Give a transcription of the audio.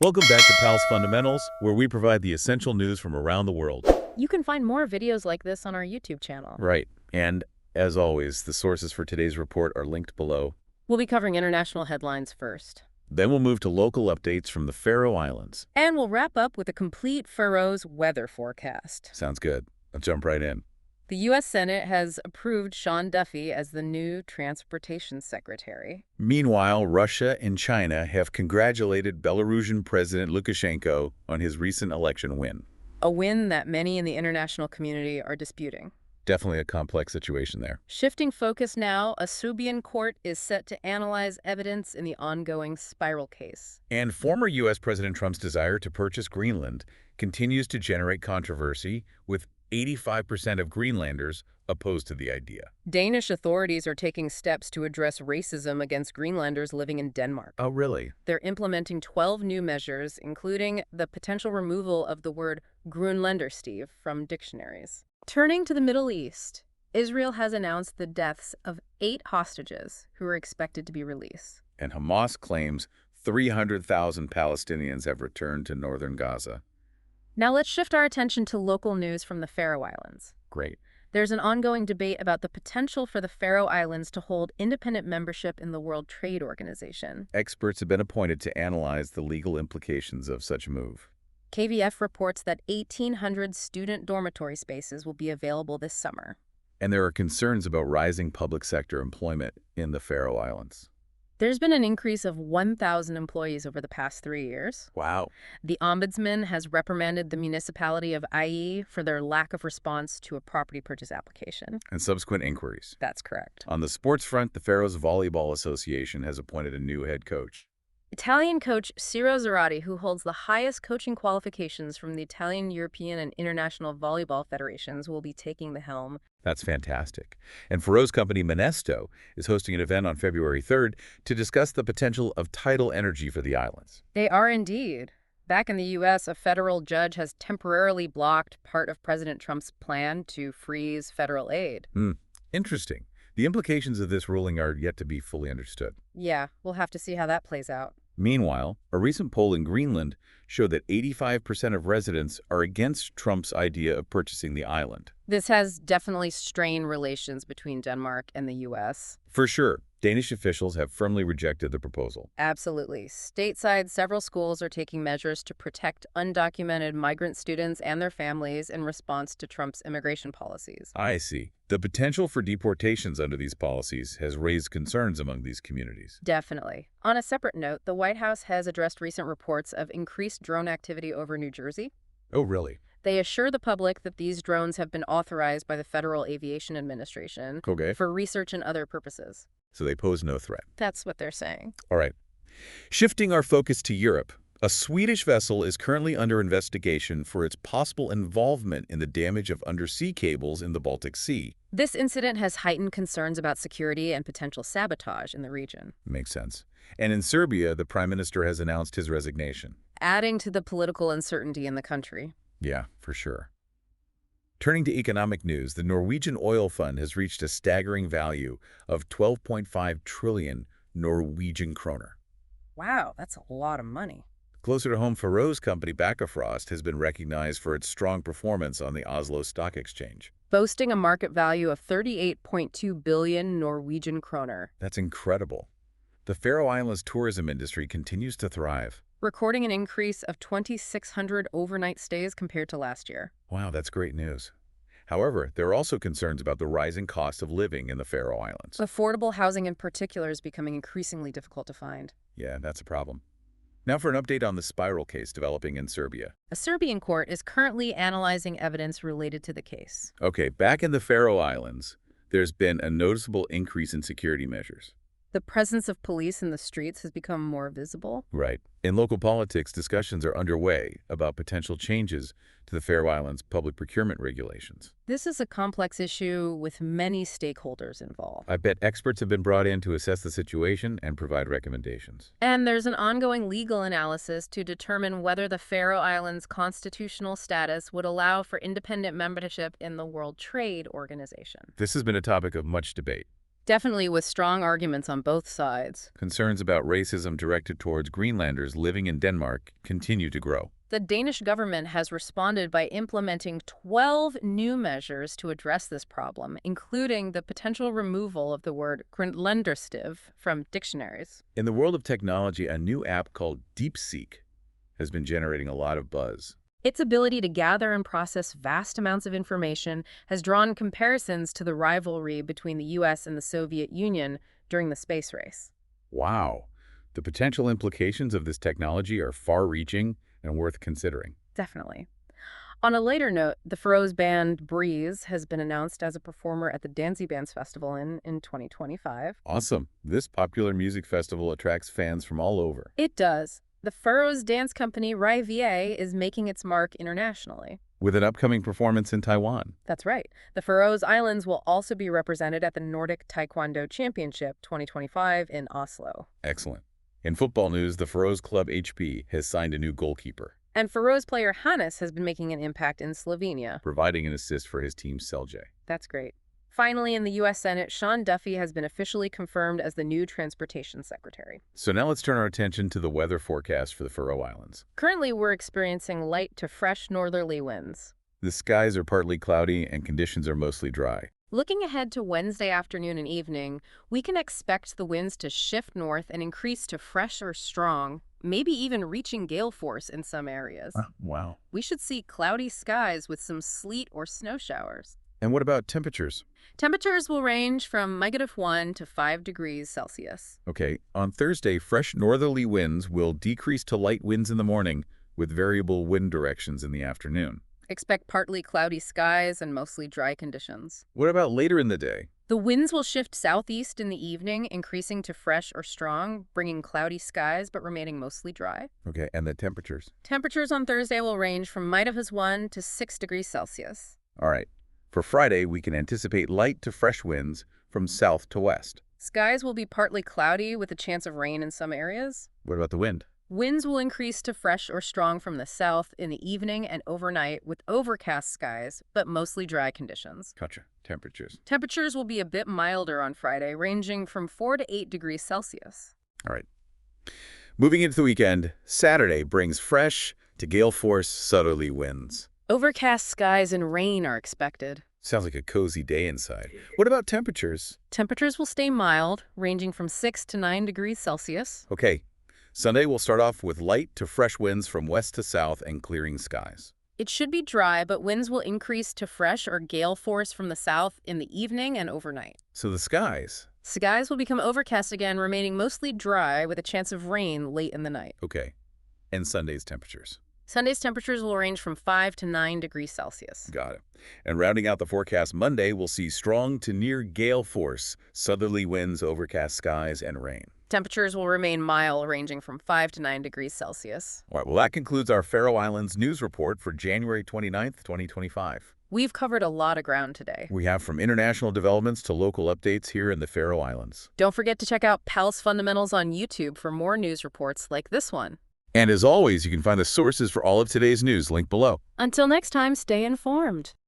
Welcome back to Pal's Fundamentals, where we provide the essential news from around the world. You can find more videos like this on our YouTube channel. Right. And as always, the sources for today's report are linked below. We'll be covering international headlines first. Then we'll move to local updates from the Faroe Islands. And we'll wrap up with a complete Faroes weather forecast. Sounds good. I'll jump right in. The U.S. Senate has approved Sean Duffy as the new Transportation Secretary. Meanwhile, Russia and China have congratulated Belarusian President Lukashenko on his recent election win. A win that many in the international community are disputing. Definitely a complex situation there. Shifting focus now, a Serbian court is set to analyze evidence in the ongoing Spiral case. And former U.S. President Trump's desire to purchase Greenland continues to generate controversy, with 85% of Greenlanders opposed to the idea. Danish authorities are taking steps to address racism against Greenlanders living in Denmark. Oh, really? They're implementing 12 new measures, including the potential removal of the word Grönländerstiv from dictionaries. Turning to the Middle East, Israel has announced the deaths of 8 hostages who are expected to be released. And Hamas claims 300,000 Palestinians have returned to northern Gaza. Now let's shift our attention to local news from the Faroe Islands. Great. There's an ongoing debate about the potential for the Faroe Islands to hold independent membership in the World Trade Organization. Experts have been appointed to analyze the legal implications of such a move. KVF reports that 1,800 student dormitory spaces will be available this summer. And there are concerns about rising public sector employment in the Faroe Islands. There's been an increase of 1,000 employees over the past 3 years. Wow. The Ombudsman has reprimanded the municipality of IE for their lack of response to a property purchase application. And subsequent inquiries. That's correct. On the sports front, the Faroes Volleyball Association has appointed a new head coach. Italian coach Ciro Zarate, who holds the highest coaching qualifications from the Italian, European, and International Volleyball Federations, will be taking the helm. That's fantastic. And Faroes company Monesto is hosting an event on February 3rd to discuss the potential of tidal energy for the islands. They are indeed. Back in the U.S., a federal judge has temporarily blocked part of President Trump's plan to freeze federal aid. Interesting. The implications of this ruling are yet to be fully understood. Yeah, we'll have to see how that plays out. Meanwhile, a recent poll in Greenland showed that 85% of residents are against Trump's idea of purchasing the island. This has definitely strained relations between Denmark and the U.S. For sure, Danish officials have firmly rejected the proposal. Absolutely. Stateside, several schools are taking measures to protect undocumented migrant students and their families in response to Trump's immigration policies. I see. The potential for deportations under these policies has raised concerns among these communities. Definitely. On a separate note, the White House has addressed recent reports of increased drone activity over New Jersey. Oh, really? They assure the public that these drones have been authorized by the Federal Aviation Administration Okay. for research and other purposes. So they pose no threat. That's what they're saying. All right. Shifting our focus to Europe, a Swedish vessel is currently under investigation for its possible involvement in the damage of undersea cables in the Baltic Sea. This incident has heightened concerns about security and potential sabotage in the region, Makes sense. And in Serbia, the prime minister has announced his resignation. adding to the political uncertainty in the country. Yeah, for sure. Turning to economic news, the Norwegian oil fund has reached a staggering value of 12.5 trillion Norwegian kroner. Wow, that's a lot of money. Closer to home, Faroes company Bakkafrost has been recognized for its strong performance on the Oslo Stock Exchange. Boasting a market value of 38.2 billion Norwegian kroner, That's incredible. The Faroe Islands tourism industry continues to thrive. recording an increase of 2,600 overnight stays compared to last year. Wow, that's great news. However, there are also concerns about the rising cost of living in the Faroe Islands. Affordable housing in particular is becoming increasingly difficult to find. Yeah, that's a problem. Now for an update on the Spiral case developing in Serbia. A Serbian court is currently analyzing evidence related to the case. Okay, back in the Faroe Islands, there's been a noticeable increase in security measures. The presence of police in the streets has become more visible. Right. In local politics, discussions are underway about potential changes to the Faroe Islands public procurement regulations. This is a complex issue with many stakeholders involved. I bet experts have been brought in to assess the situation and provide recommendations. And there's an ongoing legal analysis to determine whether the Faroe Islands' constitutional status would allow for independent membership in the World Trade Organization. This has been a topic of much debate. Definitely with strong arguments on both sides. Concerns about racism directed towards Greenlanders living in Denmark continue to grow. The Danish government has responded by implementing 12 new measures to address this problem, including the potential removal of the word Grønlænderstiv from dictionaries. In the world of technology, a new app called DeepSeek has been generating a lot of buzz. Its ability to gather and process vast amounts of information has drawn comparisons to the rivalry between the U.S. and the Soviet Union during the space race. Wow. The potential implications of this technology are far-reaching and worth considering. Definitely. On a later note, the Faroes band Breeze has been announced as a performer at the Bands Festival in 2025. Awesome. This popular music festival attracts fans from all over. It does. The Faroes dance company Rivier is making its mark internationally. With an upcoming performance in Taiwan. That's right. The Faroe Islands will also be represented at the Nordic Taekwondo Championship 2025 in Oslo. Excellent. In football news, the Faroes club HP has signed a new goalkeeper, And Faroes player Hannes has been making an impact in Slovenia. providing an assist for his team Celje. That's great. Finally, in the U.S. Senate, Sean Duffy has been officially confirmed as the new Transportation Secretary. So now let's turn our attention to the weather forecast for the Faroe Islands. Currently, we're experiencing light to fresh northerly winds. The skies are partly cloudy and conditions are mostly dry. Looking ahead to Wednesday afternoon and evening, we can expect the winds to shift north and increase to fresh or strong, maybe even reaching gale force in some areas. Wow. We should see cloudy skies with some sleet or snow showers. And what about temperatures? Temperatures will range from -1 to 5 degrees Celsius. Okay, on Thursday, fresh northerly winds will decrease to light winds in the morning with variable wind directions in the afternoon. Expect partly cloudy skies and mostly dry conditions. What about later in the day? The winds will shift southeast in the evening, increasing to fresh or strong, bringing cloudy skies but remaining mostly dry. Okay, and the temperatures? Temperatures on Thursday will range from -1 to 6 degrees Celsius. All right. For Friday, we can anticipate light to fresh winds from south to west. Skies will be partly cloudy with a chance of rain in some areas. What about the wind? Winds will increase to fresh or strong from the south in the evening and overnight with overcast skies, but mostly dry conditions. Gotcha. Temperatures. Temperatures will be a bit milder on Friday, ranging from 4 to 8 degrees Celsius. All right. Moving into the weekend, Saturday brings fresh to gale force southerly winds. Overcast skies and rain are expected. Sounds like a cozy day inside. What about temperatures? Temperatures will stay mild, ranging from 6 to 9 degrees Celsius. Okay. Sunday will start off with light to fresh winds from west to south and clearing skies. It should be dry, but winds will increase to fresh or gale force from the south in the evening and overnight. So the skies. Skies will become overcast again, remaining mostly dry with a chance of rain late in the night. Okay. And Sunday's temperatures. Sunday's temperatures will range from 5 to 9 degrees Celsius. Got it. And rounding out the forecast, Monday we'll see strong to near gale force, southerly winds, overcast skies, and rain. Temperatures will remain mild, ranging from 5 to 9 degrees Celsius. All right, well, that concludes our Faroe Islands news report for January 29th, 2025. We've covered a lot of ground today. We have from international developments to local updates here in the Faroe Islands. Don't forget to check out Pals Fundamentals on YouTube for more news reports like this one. And as always, you can find the sources for all of today's news linked below. Until next time, stay informed.